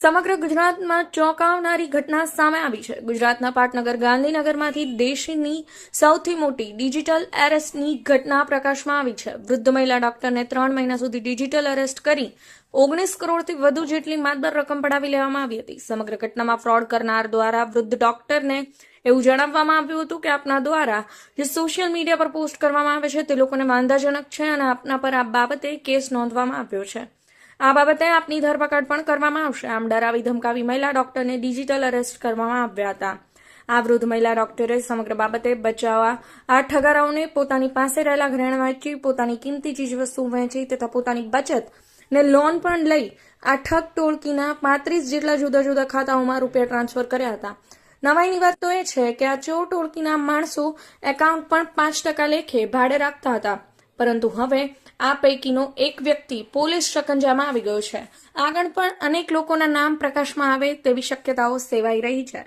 સમગ્ર ગુજરાતમાં ચોંકાવનારી ઘટના સામે આવી છે। ગુજરાતના પાટનગર ગાંધીનગરમાંથી દેશની સૌથી મોટી ડિજિટલ એરેસ્ટની ઘટના પ્રકાશમાં આવી છે। વૃદ્ધ મહિલા ડોક્ટરને 3 મહિના સુધી ડિજિટલ એરેસ્ટ કરી 19 કરોડથી વધુ જેટલી માતબર રકમ પડાવી લેવામાં આવી હતી। સમગ્ર ઘટનામાં ફ્રોડ કરનાર દ્વારા વૃદ્ધ ડોક્ટરને એવું જણાવવામાં આવ્યું હતું કે આપના દ્વારા જે સોશિયલ મીડિયા પર પોસ્ટ કરવામાં આવે છે તે લોકોને વાંધાજનક છે અને આપના પર આ બાબતે કેસ નોંધવામાં આવ્યો છે। આ બાબતે આપની ધરપકડ પણ કરવામાં આવશે। આમ ડરાવી ધમકાવી મહિલા ડોક્ટરને ડિજિટલ અરેસ્ટ કરવામાં આવ્યા હતા। આ વૃદ્ધ મહિલા ડોક્ટરે સમગ્ર બાબતે બચાવવા આ ઠગારાઓને પોતાની પાસે રહેલા ઘરેણાં વેચી, પોતાની કિંમતી ચીજવસ્તુ વેચી તથા પોતાની બચત ને લોન પણ લઈ આ ઠગ ટોળકીના 35 જેટલા જુદા જુદા ખાતાઓમાં રૂપિયા ટ્રાન્સફર કર્યા હતા। નવાઈની વાત તો એ છે કે આ ચોર ટોળકીના માણસો એકાઉન્ટ પણ 5% લેખે ભાડે રાખતા હતા, પરંતુ હવે આ પૈકીનો એક વ્યક્તિ પોલીસ શકંજામાં આવી ગયો છે। આગળ પણ અનેક લોકોના નામ પ્રકાશમાં આવે તેવી શક્યતાઓ સેવાઈ રહી છે।